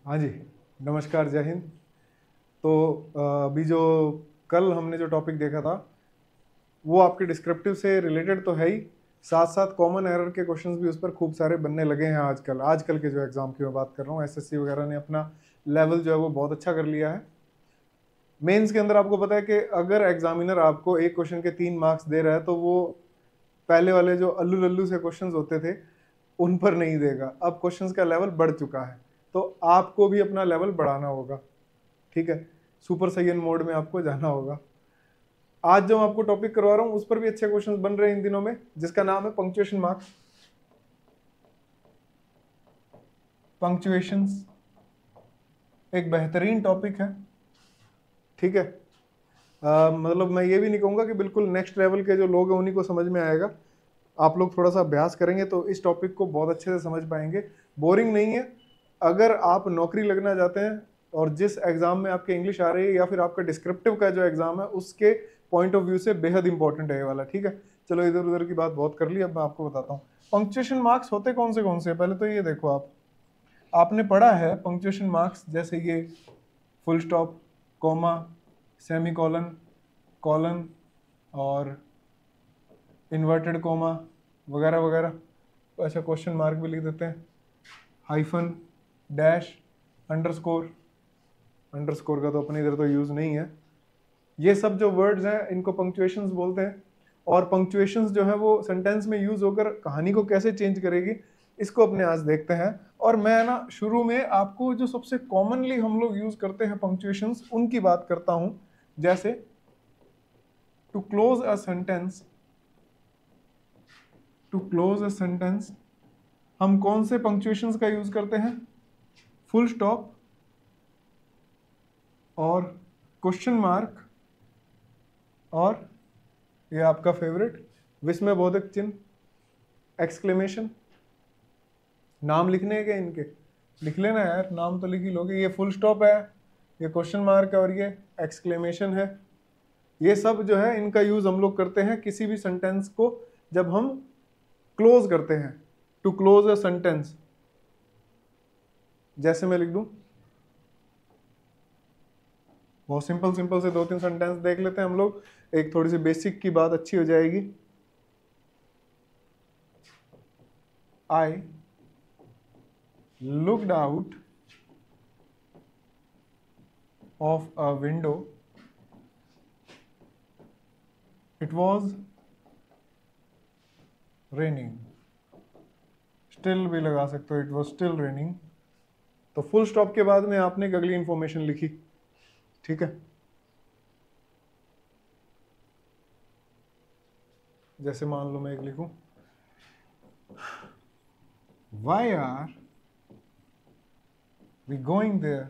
हाँ जी, नमस्कार, जय हिंद। तो अभी जो कल हमने जो टॉपिक देखा था वो आपके डिस्क्रिप्टिव से रिलेटेड तो है ही, साथ साथ कॉमन एरर के क्वेश्चंस भी उस पर खूब सारे बनने लगे हैं आजकल। आजकल के जो एग्जाम की मैं बात कर रहा हूँ, एसएससी वगैरह ने अपना लेवल जो है वो बहुत अच्छा कर लिया है। मेंस के अंदर आपको पता है कि अगर एग्जामिनर आपको एक क्वेश्चन के 3 मार्क्स दे रहा है तो वो पहले वाले जो अल्लू लल्लू से क्वेश्चंस होते थे उन पर नहीं देगा। अब क्वेश्चंस का लेवल बढ़ चुका है, तो आपको भी अपना लेवल बढ़ाना होगा। ठीक है, सुपर सैयन मोड में आपको जाना होगा। आज जो मैं आपको टॉपिक करवा रहा हूं उस पर भी अच्छे क्वेश्चंस बन रहे हैं इन दिनों में, जिसका नाम है पंक्चुएशन मार्क्स। पंक्चुएशंस एक बेहतरीन टॉपिक है। ठीक है, मतलब मैं ये भी नहीं कहूंगा कि बिल्कुल नेक्स्ट लेवल के जो लोग हैं उन्हीं को समझ में आएगा। आप लोग थोड़ा सा अभ्यास करेंगे तो इस टॉपिक को बहुत अच्छे से समझ पाएंगे। बोरिंग नहीं है। अगर आप नौकरी लगना चाहते हैं और जिस एग्जाम में आपके इंग्लिश आ रही है या फिर आपका डिस्क्रिप्टिव का जो एग्जाम है उसके पॉइंट ऑफ व्यू से बेहद इंपॉर्टेंट है ये वाला। ठीक है, चलो इधर उधर की बात बहुत कर ली, अब मैं आपको बताता हूँ पंक्चुएशन मार्क्स होते कौन से। पहले तो ये देखो, आपने पढ़ा है पंक्चुएशन मार्क्स, जैसे ये full stop, comma, semi colon, colon और इन्वर्टेड कॉमा वगैरह वगैरह। अच्छा, क्वेश्चन मार्क भी लिख देते हैं, हाइफन, डैश, अंडरस्कोर। अंडरस्कोर का तो अपने इधर तो यूज़ नहीं है। ये सब जो वर्ड्स हैं इनको पंक्चुएशंस बोलते हैं। और पंक्चुएशंस जो है वो सेंटेंस में यूज होकर कहानी को कैसे चेंज करेगी, इसको अपने आज देखते हैं। और मैं ना शुरू में आपको जो सबसे कॉमनली हम लोग यूज करते हैं पंक्चुएशंस उनकी बात करता हूं। जैसे to close a sentence, to close a sentence हम कौन से पंक्चुएशंस का यूज करते हैं? फुल स्टॉप और क्वेश्चन मार्क और ये आपका फेवरेट विस्मयबोधक चिन्ह, एक्सक्लेमेशन। नाम लिखने हैं क्या इनके? लिख लेना यार, नाम तो लिख ही लोगे। ये फुल स्टॉप है, ये क्वेश्चन मार्क है और ये एक्सक्लेमेशन है। ये सब जो है इनका यूज हम लोग करते हैं किसी भी सेंटेंस को जब हम क्लोज करते हैं। टू क्लोज अ सेंटेंस, जैसे मैं लिख दूं, बहुत सिंपल सिंपल से 2-3 सेंटेंस देख लेते हैं हम लोग, एक थोड़ी सी बेसिक की बात अच्छी हो जाएगी। I looked out of a window, it was raining। Still भी लगा सकते हो, इट वॉज स्टिल रेनिंग। तो फुल स्टॉप के बाद में आपने एक अगली इंफॉर्मेशन लिखी। ठीक है, जैसे मान लो मैं एक लिखूं, why are we going there,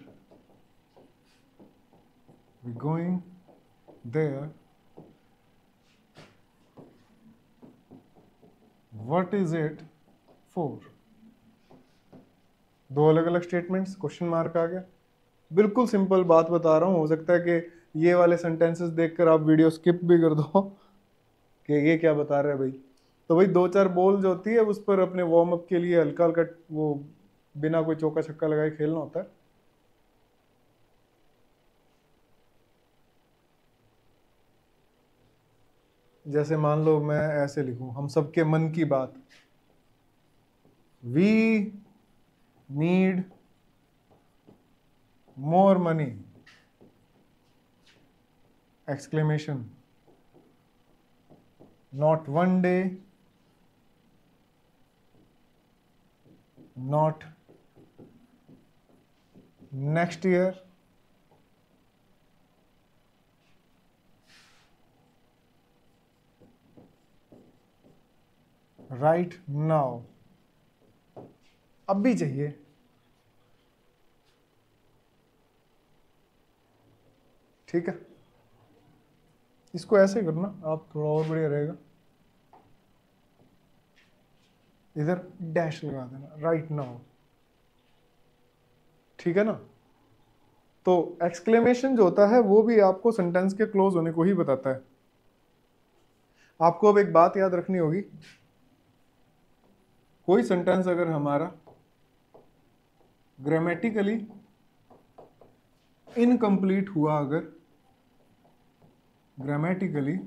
we going there, what is it for. दो अलग अलग स्टेटमेंट्स, क्वेश्चन मार्क आ गया। बिल्कुल सिंपल बात बता रहा हूँ, हो सकता है कि ये वाले सेंटेंसेस देखकर आप वीडियो स्किप भी कर दो कि ये क्या बता रहे हैं भाई। तो भाई 2-4 बॉल जो होती है उस पर अपने वार्म अप के लिए हल्का हल्का वो बिना कोई चौका छक्का लगाए खेलना होता है। जैसे मान लो मैं ऐसे लिखूं, हम सबके मन की बात, we need more money, exclamation, not one day, not next year, right now, अब भी चाहिए। ठीक है, इसको ऐसे करना आप, थोड़ा और बढ़िया रहेगा। इधर डैश लगा देना, राइट नाउ। ठीक है ना। तो एक्सक्लेमेशन जो होता है वो भी आपको सेंटेंस के क्लोज होने को ही बताता है। आपको अब एक बात याद रखनी होगी, कोई सेंटेंस अगर हमारा ग्रामेटिकली इनकम्प्लीट हुआ अगर, ग्रामेटिकली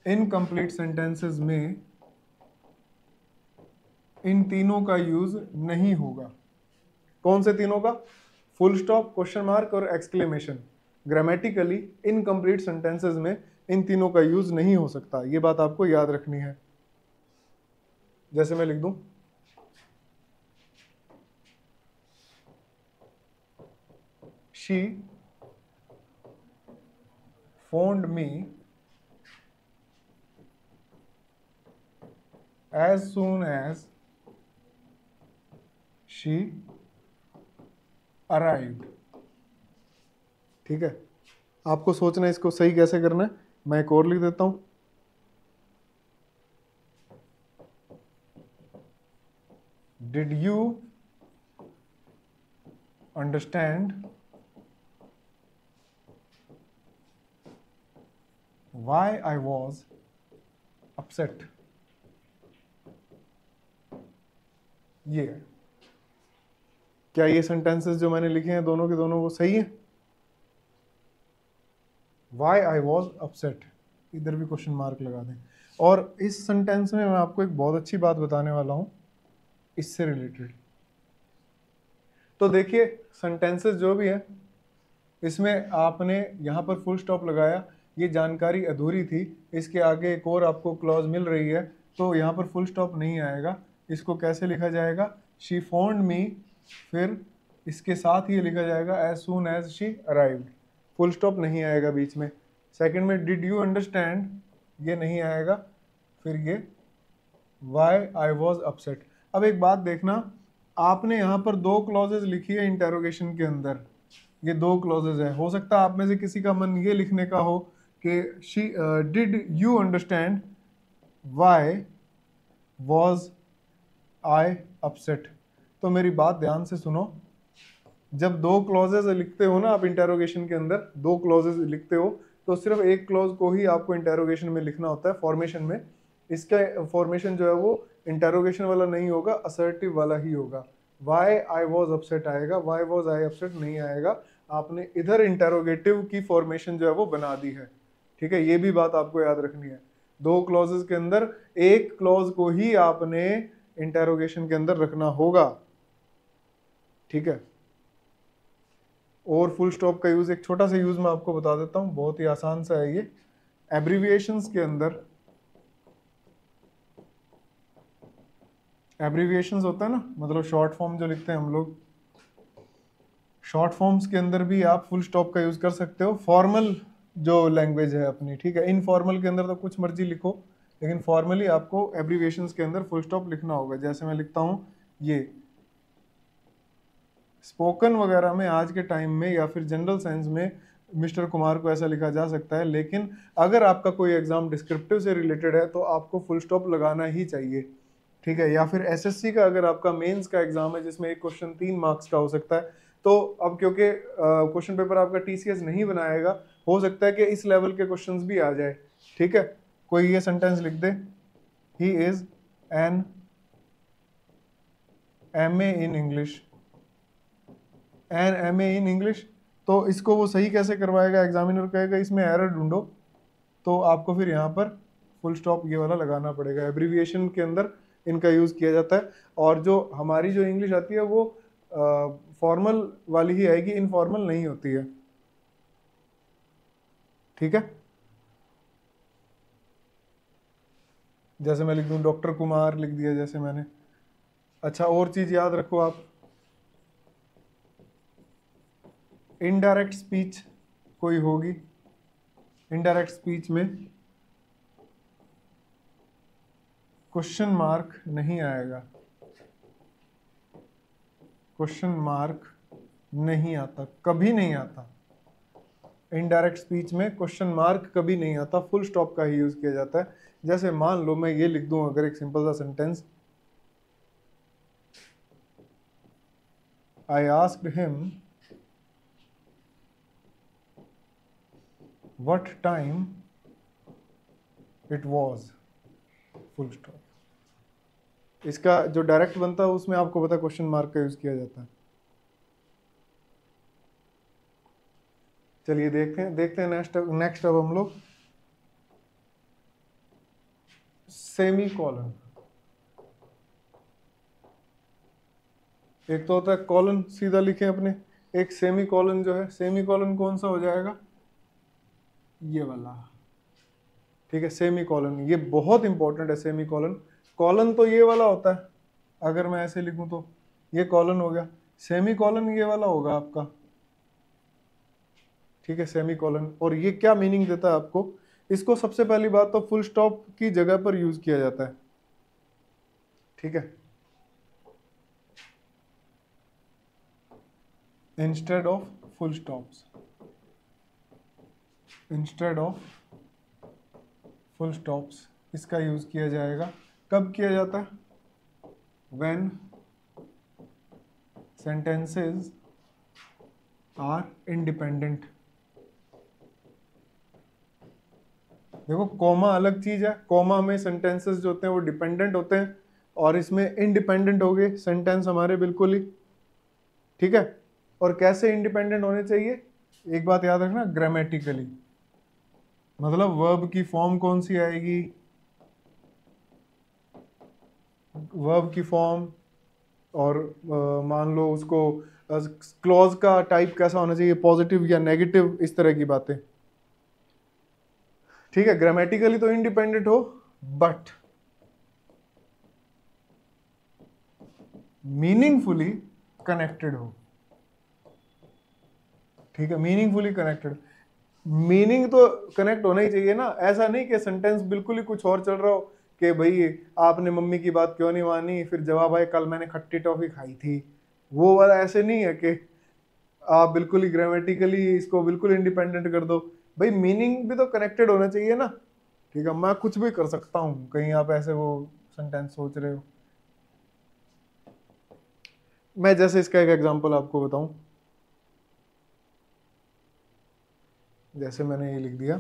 इनकम्प्लीट सेंटेंसेस में इन तीनों का यूज नहीं होगा। कौन से तीनों का? फुल स्टॉप, क्वेश्चन मार्क और एक्सक्लेमेशन। ग्रामेटिकली इनकम्प्लीट सेंटेंसेस में इन तीनों का यूज नहीं हो सकता, ये बात आपको याद रखनी है। जैसे मैं लिख दूं, she found me as soon as she arrived। ठीक है, आपको सोचना है इसको सही कैसे करना है। मैं एक और लिख देता हूं, did you understand why I was upset. ये है। क्या ये सेंटेंसेस जो मैंने लिखे हैं दोनों के दोनों वो सही है? Why I was upset, इधर भी क्वेश्चन मार्क लगा दें। और इस सेंटेंस में मैं आपको एक बहुत अच्छी बात बताने वाला हूं इससे रिलेटेड। तो देखिए, सेंटेंसेस जो भी है इसमें आपने यहाँ पर फुल स्टॉप लगाया, ये जानकारी अधूरी थी, इसके आगे एक और आपको क्लॉज मिल रही है, तो यहाँ पर फुल स्टॉप नहीं आएगा। इसको कैसे लिखा जाएगा? शी फोन्ड मी, फिर इसके साथ ये लिखा जाएगा as soon as she arrived. Full stop नहीं आएगा बीच में। सेकंड में डिड यू अंडरस्टैंड, ये नहीं आएगा, फिर ये वाई आई वॉज अपसेट। अब एक बात देखना, आपने यहाँ पर दो क्लॉजेज लिखी है इंटेरोगेशन के अंदर, ये दो क्लॉजेज है। हो सकता है आप में से किसी का मन ये लिखने का हो कि she did you understand why was I upset. तो मेरी बात ध्यान से सुनो, जब दो क्लॉजेज लिखते हो ना आप इंटेरोगेशन के अंदर, दो क्लॉजेज लिखते हो, तो सिर्फ एक क्लॉज को ही आपको इंटेरोगेशन में लिखना होता है फॉर्मेशन में। इसका फॉर्मेशन जो है वो इंटेरोगेशन वाला नहीं होगा, असर्टिव वाला ही होगा। वाई आई वॉज अपसेट आएगा, वाई वॉज आई अपसेट नहीं आएगा। आपने इधर इंटेरोगेटिव की फॉर्मेशन जो है वो बना दी है। ठीक है, ये भी बात आपको याद रखनी है। दो क्लॉजेज के अंदर एक क्लॉज को ही आपने इंटेरोगेशन के अंदर रखना होगा। ठीक है, और फुल स्टॉप का यूज, एक छोटा सा यूज मैं आपको बता देता हूं, बहुत ही आसान सा है ये। एब्रीविएशंस के अंदर, एब्रीविएशंस होता है ना, मतलब शॉर्ट फॉर्म जो लिखते हैं हम लोग, शॉर्ट फॉर्म्स के अंदर भी आप फुल स्टॉप का यूज कर सकते हो। फॉर्मल जो लैंग्वेज है अपनी, ठीक है, इनफॉर्मल के अंदर तो कुछ मर्जी लिखो, लेकिन फॉर्मली आपको एब्रीविएशंस के अंदर फुल स्टॉप लिखना होगा। जैसे मैं लिखता हूं ये, स्पोकन वगैरह में आज के टाइम में या फिर जनरल साइंस में मिस्टर कुमार को ऐसा लिखा जा सकता है, लेकिन अगर आपका कोई एग्जाम डिस्क्रिप्टिव से रिलेटेड है तो आपको फुल स्टॉप लगाना ही चाहिए। ठीक है, या फिर एसएससी का अगर आपका मेंस का एग्जाम है जिसमें एक क्वेश्चन 3 मार्क्स का हो सकता है, तो अब क्योंकि क्वेश्चन पेपर आपका टीसीएस नहीं बनाएगा, हो सकता है कि इस लेवल के क्वेश्चंस भी आ जाए। ठीक है, कोई ये सेंटेंस लिख दे, he is an MA in English, an MA in English. तो इसको वो सही कैसे करवाएगा? एग्जामिनर कहेगा इसमें एरर ढूंढो, तो आपको फिर यहाँ पर फुल स्टॉप ये वाला लगाना पड़ेगा। एब्रीविएशन के अंदर इनका यूज़ किया जाता है, और जो हमारी जो इंग्लिश आती है वो फॉर्मल वाली ही आएगी, इनफॉर्मल नहीं होती है। ठीक है, जैसे मैं लिख दूं डॉक्टर कुमार लिख दिया जैसे मैंने। अच्छा, और चीज़ याद रखो आप, इनडायरेक्ट स्पीच कोई होगी, इनडायरेक्ट स्पीच में क्वेश्चन मार्क नहीं आएगा, क्वेश्चन मार्क नहीं आता, कभी नहीं आता। इनडायरेक्ट स्पीच में क्वेश्चन मार्क कभी नहीं आता, फुल स्टॉप का ही यूज किया जाता है। जैसे मान लो मैं ये लिख दूं अगर एक सिंपल सा sentence, I asked him what time it was, full stop. इसका जो डायरेक्ट बनता है उसमें आपको पता है क्वेश्चन मार्क का यूज किया जाता है। चलिए देखते हैं नेक्स्ट अब हम लोग सेमी कॉलन। एक तो होता है कॉलन सीधा लिखें अपने, एक सेमी कॉलन जो है, सेमी कॉलन कौन सा हो जाएगा, ये वाला, ठीक है। सेमी कॉलन ये बहुत इंपॉर्टेंट है, सेमी कॉलन। कॉलन तो ये वाला होता है, अगर मैं ऐसे लिखूं तो ये कॉलन हो गया, सेमी कॉलन ये वाला होगा आपका, ठीक है, सेमी कॉलन। और ये क्या मीनिंग देता है आपको, इसको सबसे पहली बात तो फुल स्टॉप की जगह पर यूज किया जाता है, ठीक है, instead of full stops, instead of full stops इसका यूज किया जाएगा। कब किया जाता है, व्हेन सेंटेंसेस आर इंडिपेंडेंट। देखो कॉमा अलग चीज है, कॉमा में सेंटेंसेस जो होते हैं वो डिपेंडेंट होते हैं, और इसमें इंडिपेंडेंट हो गए सेंटेंस हमारे बिल्कुल ही, ठीक है। और कैसे इंडिपेंडेंट होने चाहिए, एक बात याद रखना, ग्रामेटिकली, मतलब वर्ब की फॉर्म कौन सी आएगी, वर्ब की फॉर्म, और मान लो उसको क्लॉज का टाइप कैसा होना चाहिए, पॉजिटिव या नेगेटिव, इस तरह की बातें, ठीक है। ग्रामेटिकली तो इंडिपेंडेंट हो, बट मीनिंगफुली कनेक्टेड हो, ठीक है, मीनिंगफुली कनेक्टेड। मीनिंग तो कनेक्ट होना ही चाहिए ना, ऐसा नहीं कि सेंटेंस बिल्कुल ही कुछ और चल रहा हो कि भाई आपने मम्मी की बात क्यों नहीं मानी, फिर जवाब आए कल मैंने खट्टी टॉफी खाई थी, वो वाला ऐसे नहीं है कि आप बिल्कुल ही ग्रामेटिकली इसको बिल्कुल इंडिपेंडेंट कर दो। भाई मीनिंग भी तो कनेक्टेड होना चाहिए ना, ठीक है। मैं कुछ भी कर सकता हूँ, कहीं आप ऐसे वो सेंटेंस सोच रहे हो। मैं जैसे इसका एक एग्जांपल आपको बताऊं, जैसे मैंने ये लिख दिया,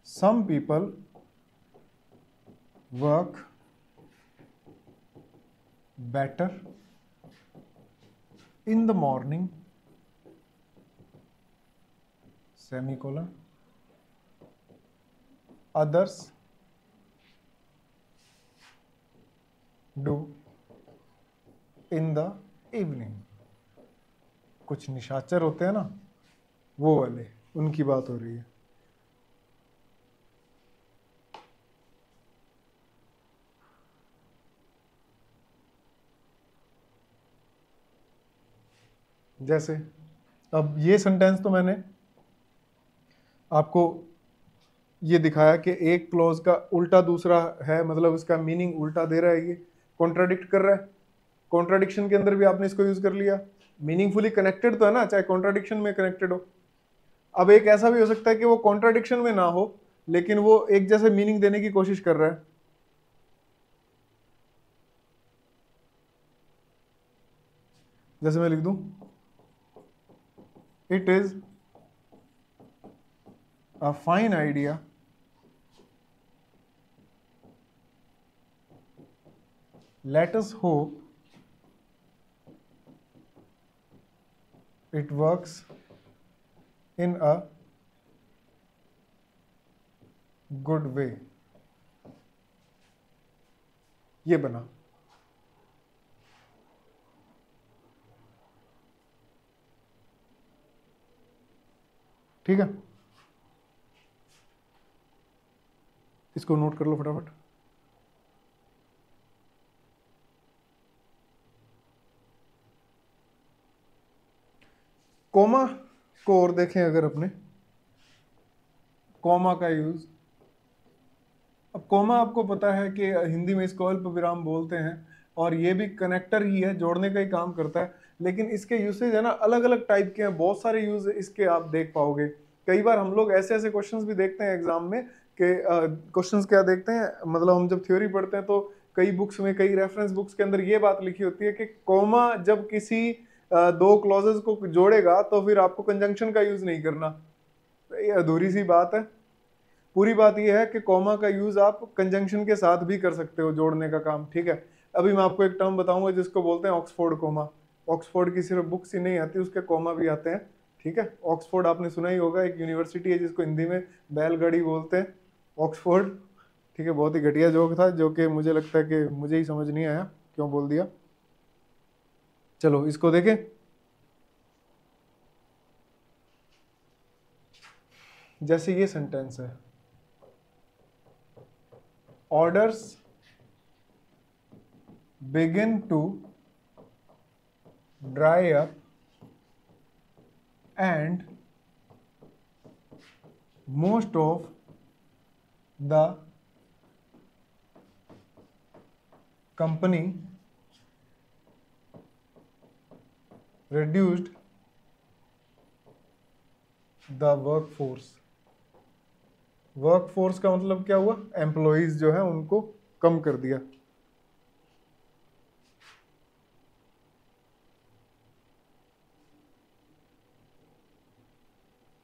some people work better in the morning, semicolon, others do in the evening। कुछ निशाचर होते हैं ना, वो वाले, उनकी बात हो रही है। जैसे अब ये सेंटेंस तो मैंने आपको ये दिखाया कि एक क्लॉज का उल्टा दूसरा है, मतलब उसका मीनिंग उल्टा दे रहा है, ये कॉन्ट्राडिक्ट कर रहा है। कॉन्ट्राडिक्शन के अंदर भी आपने इसको यूज कर लिया, मीनिंगफुली कनेक्टेड तो है ना, चाहे कॉन्ट्राडिक्शन में कनेक्टेड हो। अब एक ऐसा भी हो सकता है कि वो कॉन्ट्राडिक्शन में ना हो, लेकिन वो एक जैसे मीनिंग देने की कोशिश कर रहा है। जैसे मैं लिख दूं, it is a fine idea let us hope it works in a good way। ये बना, ठीक है। इसको नोट कर लो फटाफट। कोमा को और देखें अगर अपने, कोमा का यूज, अब कोमा आपको पता है कि हिंदी में इसको अल्प विराम बोलते हैं, और ये भी कनेक्टर ही है, जोड़ने का ही काम करता है। लेकिन इसके यूसेज है ना अलग अलग टाइप के हैं, बहुत सारे यूज इसके आप देख पाओगे। कई बार हम लोग ऐसे ऐसे क्वेश्चंस भी देखते हैं एग्जाम में कि क्वेश्चंस क्या देखते हैं, मतलब हम जब थ्योरी पढ़ते हैं तो कई बुक्स में, कई रेफरेंस बुक्स के अंदर ये बात लिखी होती है कि कोमा जब किसी दो क्लॉजेस को जोड़ेगा तो फिर आपको कंजंक्शन का यूज नहीं करना। ये अधूरी सी बात है। पूरी बात यह है कि कॉमा का यूज आप कंजंक्शन के साथ भी कर सकते हो, जोड़ने का काम, ठीक है। अभी मैं आपको एक टर्म बताऊंगा जिसको बोलते हैं ऑक्सफोर्ड कॉमा। ऑक्सफोर्ड की सिर्फ बुक्स ही नहीं आती, उसके कॉमा भी आते हैं, ठीक है। ऑक्सफोर्ड आपने सुना ही होगा, एक यूनिवर्सिटी है जिसको हिंदी में बैलगाड़ी बोलते हैं, ऑक्सफोर्ड, ठीक है। बहुत ही घटिया जोक था, जो कि मुझे लगता है कि मुझे ही समझ नहीं आया क्यों बोल दिया। चलो इसको देखें। जैसे ये सेंटेंस है, orders begin to dry up and most of the company reduced the workforce। Workforce का मतलब क्या हुआ, एम्प्लॉइज जो है उनको कम कर दिया।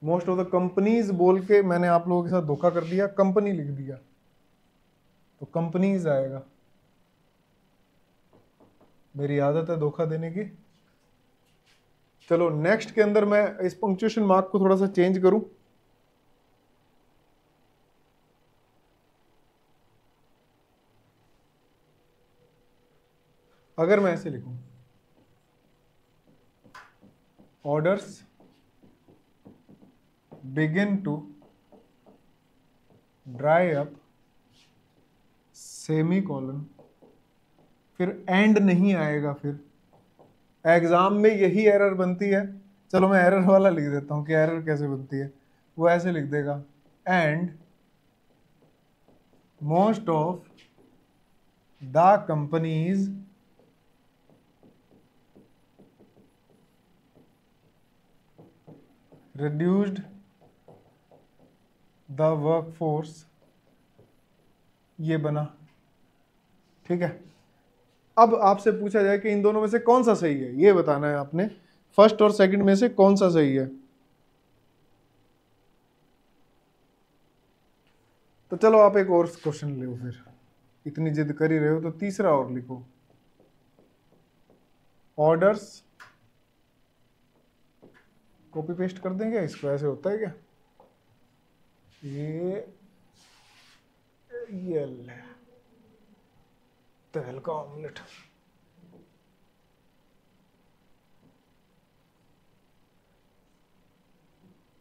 मोस्ट ऑफ द कंपनीज बोल के मैंने आप लोगों के साथ धोखा कर दिया, कंपनी लिख दिया, तो कंपनीज आएगा। मेरी आदत है धोखा देने की। चलो नेक्स्ट के अंदर मैं इस पंक्चुएशन मार्क को थोड़ा सा चेंज करूं। अगर मैं ऐसे लिखूं, orders begin to dry up semi colon, फिर एंड नहीं आएगा, फिर एग्जाम में यही एरर बनती है। चलो मैं एरर वाला लिख देता हूं कि एरर कैसे बनती है। वो ऐसे लिख देगा, and most of the companies reduced the workforce, ये बना, ठीक है। अब आपसे पूछा जाए कि इन दोनों में से कौन सा सही है, ये बताना है आपने, फर्स्ट और सेकंड में से कौन सा सही है। तो चलो आप एक और क्वेश्चन लो, फिर इतनी जिद कर ही रहे हो तो तीसरा और लिखो, ऑर्डर्स, कॉपी पेस्ट कर देंगे इसको, ऐसे होता है क्या, ये ले तेल का ऑमलेट,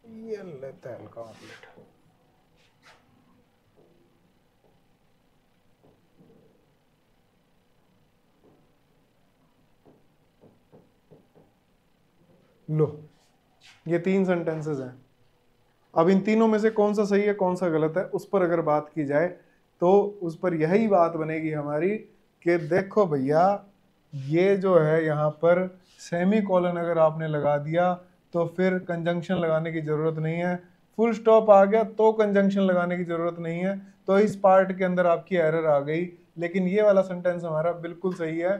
ये ले तेल का ऑमलेट। लो ये 3 सेंटेंसेस हैं। अब इन तीनों में से कौन सा सही है कौन सा गलत है, उस पर अगर बात की जाए तो उस पर यही बात बनेगी हमारी कि देखो भैया, ये जो है यहाँ पर सेमी कॉलन अगर आपने लगा दिया तो फिर कंजंक्शन लगाने की जरूरत नहीं है, फुल स्टॉप आ गया तो कंजंक्शन लगाने की जरूरत नहीं है। तो इस पार्ट के अंदर आपकी एरर आ गई। लेकिन ये वाला सेंटेंस हमारा बिल्कुल सही है,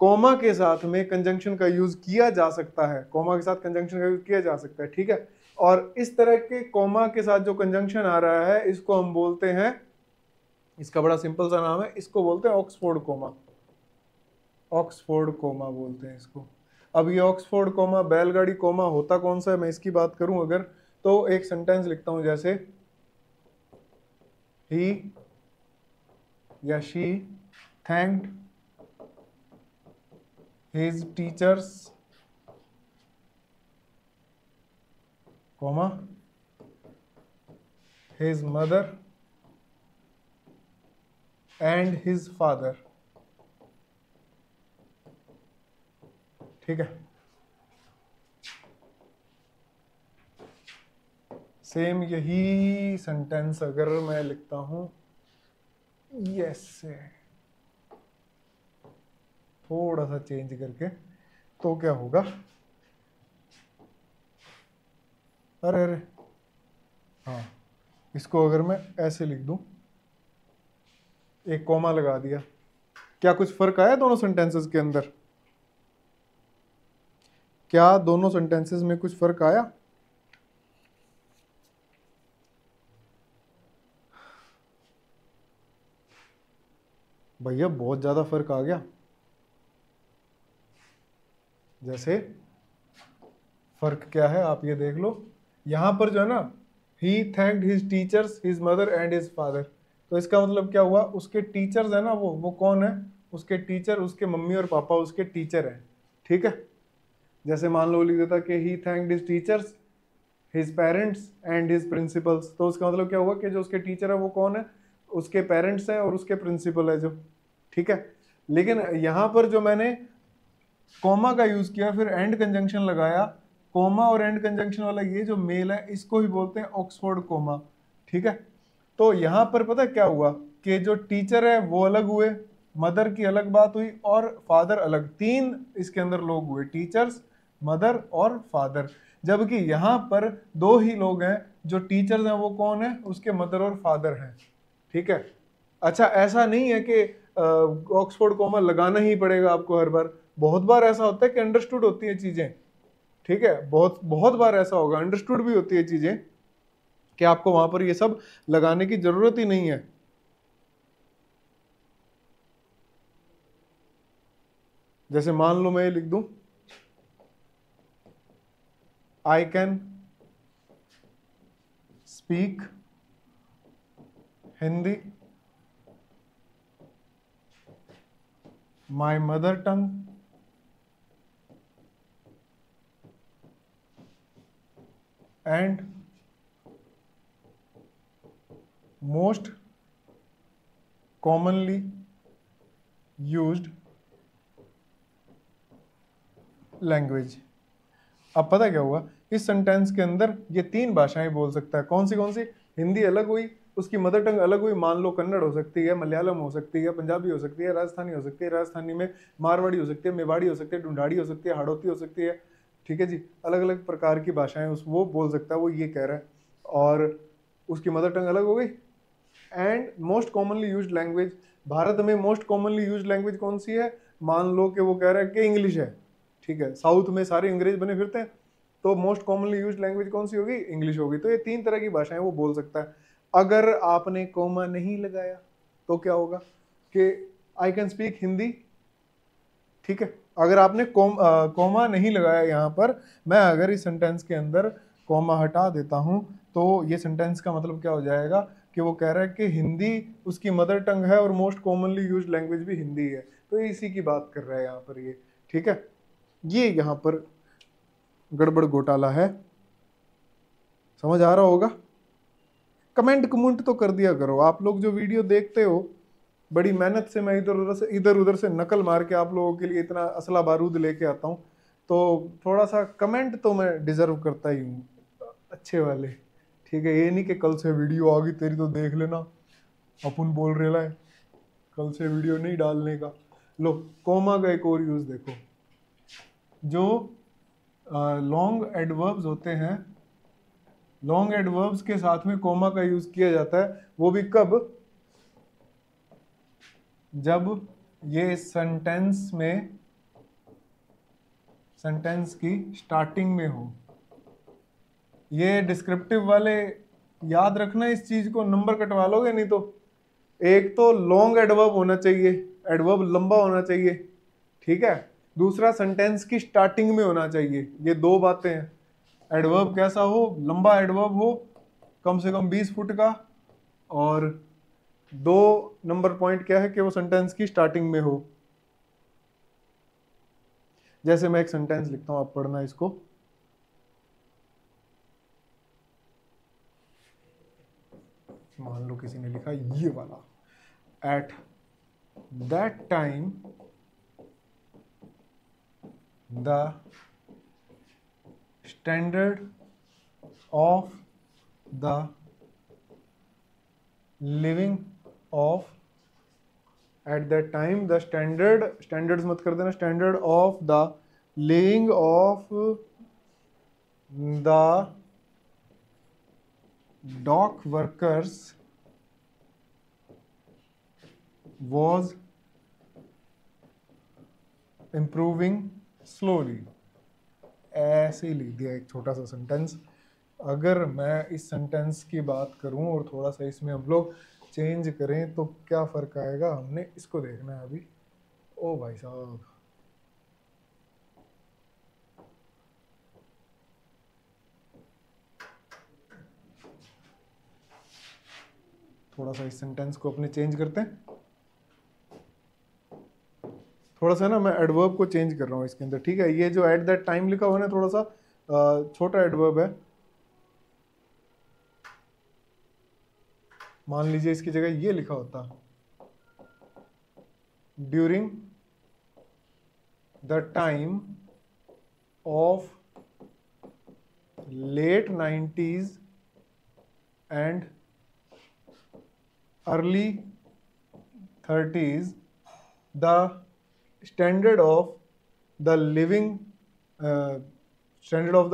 कॉमा के साथ में कंजंक्शन का यूज किया जा सकता है, कॉमा के साथ कंजंक्शन का यूज किया जा सकता है, ठीक है। और इस तरह के कॉमा के साथ जो कंजंक्शन आ रहा है इसको हम बोलते हैं, इसका बड़ा सिंपल सा नाम है, इसको बोलते हैं ऑक्सफोर्ड कॉमा, ऑक्सफोर्ड कॉमा बोलते हैं इसको। अब ये ऑक्सफोर्ड कॉमा बैलगाड़ी कॉमा होता कौन सा है, मैं इसकी बात करूं अगर, तो एक सेंटेंस लिखता हूं जैसे, ही या she thanked his teachers, comma, his mother and his father, ठीक है। सेम यही सेंटेंस अगर मैं लिखता हूं यस से थोड़ा सा चेंज करके, तो क्या होगा, अरे अरे हाँ, इसको अगर मैं ऐसे लिख दूं, एक कॉमा लगा दिया, क्या कुछ फर्क आया दोनों सेंटेंसेस के अंदर, क्या दोनों सेंटेंसेस में कुछ फर्क आया। भैया बहुत ज़्यादा फर्क आ गया। जैसे फर्क क्या है आप ये देख लो, यहाँ पर जो है ना, he thanked his teachers, his mother and his father. तो इसका मतलब क्या हुआ, उसके टीचर्स है ना, वो कौन है, उसके टीचर, उसके मम्मी और पापा उसके टीचर हैं। ठीक है, जैसे मान लो लिख देता कि he thanked his teachers, his parents and his principals. तो उसका मतलब क्या हुआ कि जो उसके टीचर है वो कौन है, उसके पेरेंट्स हैं और उसके प्रिंसिपल है जो। ठीक है, लेकिन यहाँ पर जो मैंने कॉमा का यूज किया, फिर एंड कंजंक्शन लगाया, कॉमा और एंड कंजंक्शन वाला ये जो मेल है इसको ही बोलते हैं ऑक्सफोर्ड कॉमा। ठीक है, तो यहाँ पर पता क्या हुआ कि जो टीचर है वो अलग हुए, मदर की अलग बात हुई और फादर अलग, तीन इसके अंदर लोग हुए, टीचर्स, मदर और फादर। जबकि यहाँ पर दो ही लोग हैं, जो टीचर्स हैं वो कौन है, उसके मदर और फादर हैं। ठीक है, अच्छा ऐसा नहीं है कि ऑक्सफोर्ड कॉमा लगाना ही पड़ेगा आपको हर बार, बहुत बार ऐसा होता है कि अंडरस्टूड होती है चीजें। ठीक है, बहुत बहुत बार ऐसा होगा, अंडरस्टूड भी होती है चीजें कि आपको वहां पर ये सब लगाने की जरूरत ही नहीं है। जैसे मान लो मैं ये लिख दूं, I can speak Hindi, my mother tongue, and most commonly used language. अब पता क्या हुआ, इस सेंटेंस के अंदर ये तीन भाषाएं बोल सकता है। कौन सी? हिंदी अलग हुई, उसकी मदर टंग अलग हुई, मान लो कन्नड़ हो सकती है, मलयालम हो सकती है, पंजाबी हो सकती है, राजस्थानी हो सकती है, राजस्थानी में मारवाड़ी हो सकती है, मेवाड़ी हो सकती है, ढूंढाड़ी हो सकती है, हाड़ौती हो सकती है। ठीक है जी, अलग अलग प्रकार की भाषाएं उस वो बोल सकता है, वो ये कह रहा है। और उसकी मदर टंग अलग हो गई। And most commonly used language, Bharat में मोस्ट कॉमनली यूज्ड लैंग्वेज कौन सी है? मान लो कि वो कह रहा है कि इंग्लिश है। ठीक है, साउथ में सारे अंग्रेज बने फिरते हैं, तो मोस्ट कॉमनली यूज्ड लैंग्वेज कौन सी होगी? इंग्लिश होगी। तो ये तीन तरह की भाषाएं वो बोल सकता है। अगर आपने कोमा नहीं लगाया तो क्या होगा कि आई कैन स्पीक हिंदी। ठीक है, अगर आपने कोमा नहीं लगाया यहाँ पर, मैं अगर इस सेंटेंस के अंदर कोमा हटा देता हूँ तो ये सेंटेंस का मतलब क्या हो जाएगा कि वो कह रहा है कि हिंदी उसकी मदर टंग है और मोस्ट कॉमनली यूज्ड लैंग्वेज भी हिंदी है। तो ये इसी की बात कर रहा है यहाँ पर ये। ठीक है, ये यहाँ पर गड़बड़ घोटाला है, समझ आ रहा होगा। कमेंट कमेंट तो कर दिया करो, आप लोग जो वीडियो देखते हो बड़ी मेहनत से मैं इधर उधर से नकल मार के आप लोगों के लिए इतना असला बारूद लेके आता हूँ, तो थोड़ा सा कमेंट तो मैं डिजर्व करता ही हूँ, अच्छे वाले। ठीक है, ये नहीं कि कल से वीडियो आ गई तेरी तो देख लेना, अपन बोल रहे है कल से वीडियो नहीं डालने का। लो कोमा का एक और यूज देखो, जो लॉन्ग एडवर्ब्स होते हैं, लॉन्ग एडवर्ब्स के साथ में कोमा का यूज किया जाता है, वो भी कब? जब ये सेंटेंस की स्टार्टिंग में हो। ये डिस्क्रिप्टिव वाले याद रखना, इस चीज को नंबर कटवा लोगे नहीं तो। एक तो लॉन्ग एडवर्ब होना चाहिए, एडवर्ब लंबा होना चाहिए। ठीक है, दूसरा सेंटेंस की स्टार्टिंग में होना चाहिए। ये दो बातें हैं, एडवर्ब कैसा हो? लंबा एडवर्ब हो, कम से कम 20 फुट का, और दो नंबर पॉइंट क्या है कि वो सेंटेंस की स्टार्टिंग में हो। जैसे मैं एक सेंटेंस लिखता हूं, आप पढ़ना इसको। मान लो किसी ने लिखा ये वाला, at that time the standard of the living of, at that time the standards मत कर देना, standard of the living of the dock workers was improving slowly। ऐसे ही लिख दिया एक छोटा सा सेंटेंस। अगर मैं इस सेंटेंस की बात करूं और थोड़ा सा इसमें हम लोग चेंज करें तो क्या फर्क आएगा, हमने इसको देखना है अभी। ओ भाई साहब, थोड़ा सा इस सेंटेंस को अपने चेंज करते हैं। थोड़ा सा ना मैं एडवर्ब को चेंज कर रहा हूँ इसके अंदर, ठीक है। ये जो एट दैट टाइम लिखा हुआ है ना, थोड़ा सा छोटा एडवर्ब है। मान लीजिए इसकी जगह ये लिखा होता, during the time of late 90s and early 30s the standard of the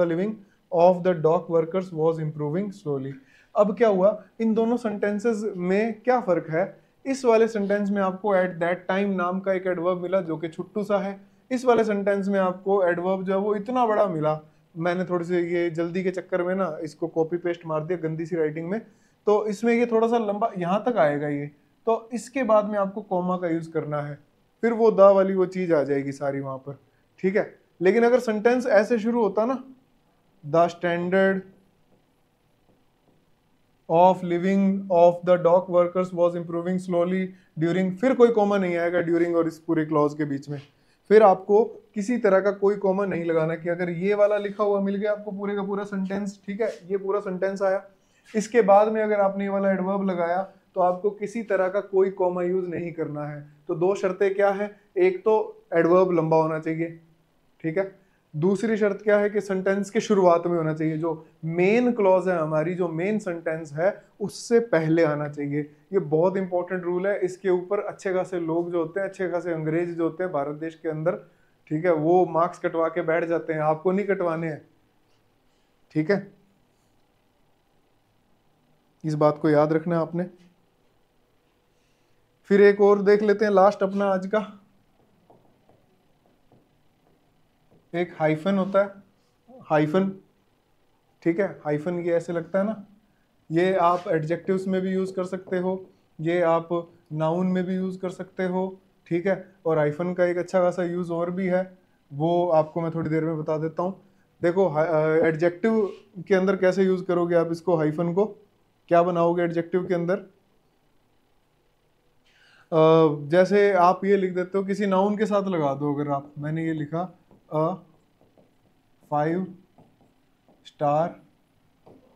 living of the dock workers was improving slowly. अब क्या हुआ, इन दोनों सेंटेंसेस में क्या फर्क है? इस वाले सेंटेंस में आपको एट दैट टाइम नाम का एक एडवर्ब मिला जो कि छुट्टू सा है। इस वाले सेंटेंस में आपको एडवर्ब जो है वो इतना बड़ा मिला। मैंने थोड़ी सी ये जल्दी के चक्कर में ना इसको कॉपी पेस्ट मार दिया गंदी सी राइटिंग में, तो इसमें ये थोड़ा सा लंबा यहाँ तक आएगा ये, तो इसके बाद में आपको कॉमा का यूज करना है, फिर वो दा वाली वो चीज आ जाएगी सारी वहां पर, ठीक है। लेकिन अगर सेंटेंस ऐसे शुरू होता ना, the standard of living of the dock workers was improving slowly during, फिर कोई कॉमा नहीं आएगा ड्यूरिंग और इस पूरे क्लॉज के बीच में। फिर आपको किसी तरह का कोई कॉमा नहीं लगाना कि अगर ये वाला लिखा हुआ मिल गया आपको पूरे का पूरा सेंटेंस, ठीक है, ये पूरा सेंटेंस आया, इसके बाद में अगर आपने ये वाला एडवर्ब लगाया तो आपको किसी तरह का कोई कॉमा यूज नहीं करना है। तो दो शर्तें क्या है, एक तो एडवर्ब लंबा होना चाहिए, ठीक है। दूसरी शर्त क्या है कि सेंटेंस के शुरुआत में होना चाहिए, जो मेन क्लॉज है हमारी, जो मेन सेंटेंस है उससे पहले आना चाहिए। ये बहुत इंपॉर्टेंट रूल है, इसके ऊपर अच्छे खासे लोग जो होते हैं, अच्छे खासे अंग्रेज जो होते हैं भारत देश के अंदर, ठीक है, वो मार्क्स कटवा के बैठ जाते हैं, आपको नहीं कटवाने हैं, ठीक है। इस बात को याद रखना है आपने। फिर एक और देख लेते हैं लास्ट अपना आज का, एक हाइफन होता है, हाइफन, ठीक है। हाइफन ये ऐसे लगता है ना, ये आप एडजेक्टिव्स में भी यूज कर सकते हो, ये आप नाउन में भी यूज कर सकते हो, ठीक है। और हाइफन का एक अच्छा खासा यूज और भी है, वो आपको मैं थोड़ी देर में बता देता हूँ। देखो एडजेक्टिव के अंदर कैसे यूज करोगे आप इसको, हाइफन को क्या बनाओगे एडजेक्टिव के अंदर, जैसे आप ये लिख देते हो किसी नाउन के साथ लगा दो, अगर आप, मैंने ये लिखा 5 स्टार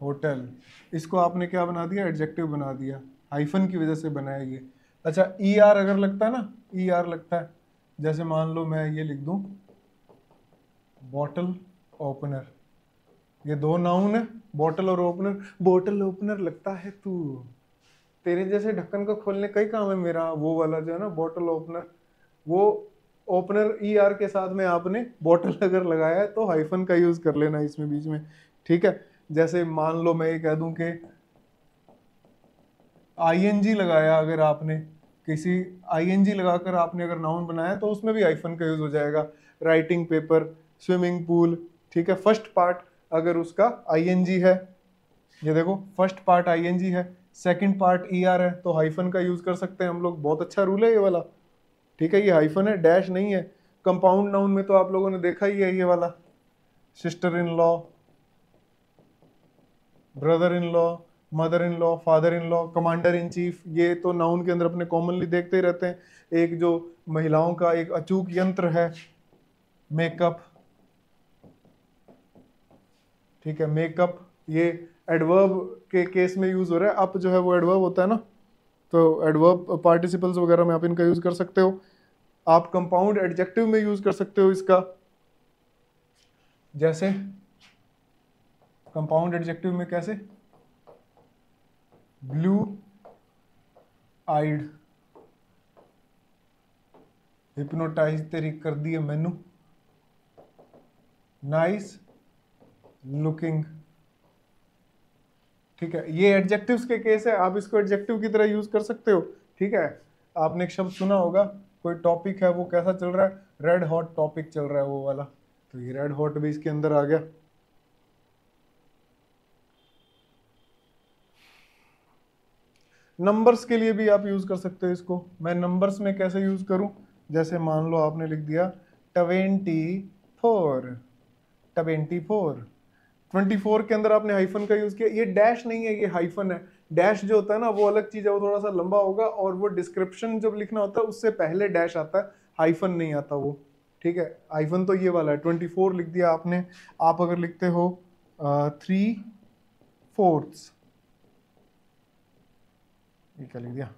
होटल, इसको आपने क्या बना दिया, एडजेक्टिव बना दिया, हाइफन की वजह से बनाया ये। अच्छा ई आर अगर लगता है ना, ई आर लगता है, जैसे मान लो मैं ये लिख दूं बॉटल ओपनर, ये दो नाउन है, बॉटल और ओपनर। बॉटल ओपनर लगता है तू, तेरे जैसे ढक्कन को खोलने का ही काम है मेरा, वो वाला जो है ना बॉटल ओपनर, वो ओपनर ई आर के साथ में आपने बॉटल अगर लगाया है तो हाइफन का यूज कर लेना इसमें बीच में, ठीक है। जैसे मान लो मैं ये कह दूं कि आईएनजी लगाया, अगर आपने किसी आईएनजी लगाकर आपने अगर नाउन बनाया तो उसमें भी हाइफन का यूज हो जाएगा। राइटिंग पेपर, स्विमिंग पूल, ठीक है, फर्स्ट पार्ट अगर उसका आईएनजी है, ये देखो फर्स्ट पार्ट आईएनजी है, सेकंड पार्ट ईआर है, तो हाइफन का यूज कर सकते हैं हम लोग, बहुत अच्छा रूल है ये वाला, ठीक है। ये हाइफन है, डैश नहीं है। कंपाउंड नाउन में तो आप लोगों ने देखा ही है ये वाला, sister in law, brother in law, mother in law, father in law, commander in chief, ये तो नाउन के अंदर अपने कॉमनली देखते ही रहते हैं। एक जो महिलाओं का एक अचूक यंत्र है, मेकअप, ठीक है, मेकअप, ये एडवर्ब के केस में यूज हो रहा है। अप जो है वो एडवर्ब होता है ना, तो एडवर्ब पार्टिसिपल्स वगैरह में आप इनका यूज कर सकते हो। आप कंपाउंड एडजेक्टिव में यूज कर सकते हो इसका, जैसे कंपाउंड एडजेक्टिव में कैसे, ब्लू आइड, हिप्नोटाइज तेरी कर दी है मैनू, नाइस लुकिंग, ठीक है। ये एडजेक्टिव्स के केस है, आप इसको एडजेक्टिव की तरह यूज कर सकते हो, ठीक है। आपने एक शब्द सुना होगा, कोई टॉपिक है वो कैसा चल रहा है, रेड हॉट टॉपिक चल रहा है वो वाला, तो ये रेड हॉट भी इसके अंदर आ गया। नंबर्स के लिए भी आप यूज कर सकते हो इसको। मैं नंबर्स में कैसे यूज करूं, जैसे मान लो आपने लिख दिया 24, 24 के अंदर आपने हाइफन का यूज किया। ये डैश नहीं है, ये हाइफन है। डैश जो होता है ना वो अलग चीज है, वो थोड़ा सा लंबा होगा और वो डिस्क्रिप्शन जब लिखना होता है उससे पहले डैश आता है, हाइफन नहीं आता वो। ठीक है, हाइफन तो ये वाला है। 24 लिख दिया आपने। आप अगर लिखते हो 3/4, ये क्या लिख दिया,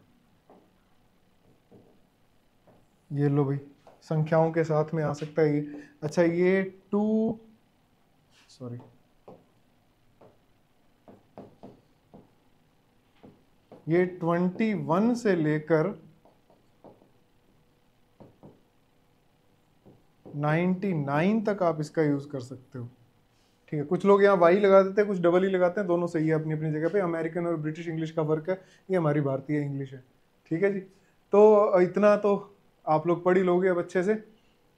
ये लो भाई, संख्याओं के साथ में आ सकता है ये। अच्छा ये 2, सॉरी, ये 21 से लेकर 99 तक आप इसका यूज कर सकते हो। ठीक है, कुछ लोग यहाँ वाई लगा देते हैं, कुछ डबल ही लगाते हैं, दोनों सही है अपनी अपनी जगह पे। अमेरिकन और ब्रिटिश इंग्लिश का फर्क है, ये हमारी भारतीय इंग्लिश है। ठीक है जी, तो इतना तो आप लोग पढ़ ही लोगे अब अच्छे से।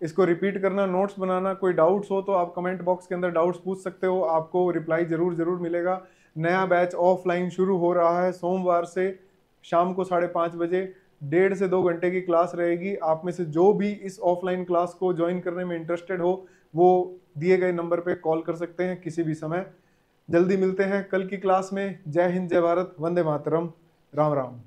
इसको रिपीट करना, नोट्स बनाना, कोई डाउट्स हो तो आप कमेंट बॉक्स के अंदर डाउट्स पूछ सकते हो, आपको रिप्लाई जरूर जरूर मिलेगा। नया बैच ऑफलाइन शुरू हो रहा है सोमवार से, शाम को 5:30 बजे 1.5 से 2 घंटे की क्लास रहेगी। आप में से जो भी इस ऑफलाइन क्लास को ज्वाइन करने में इंटरेस्टेड हो वो दिए गए नंबर पे कॉल कर सकते हैं किसी भी समय। जल्दी मिलते हैं कल की क्लास में। जय हिंद, जय भारत, वंदे मातरम, राम राम।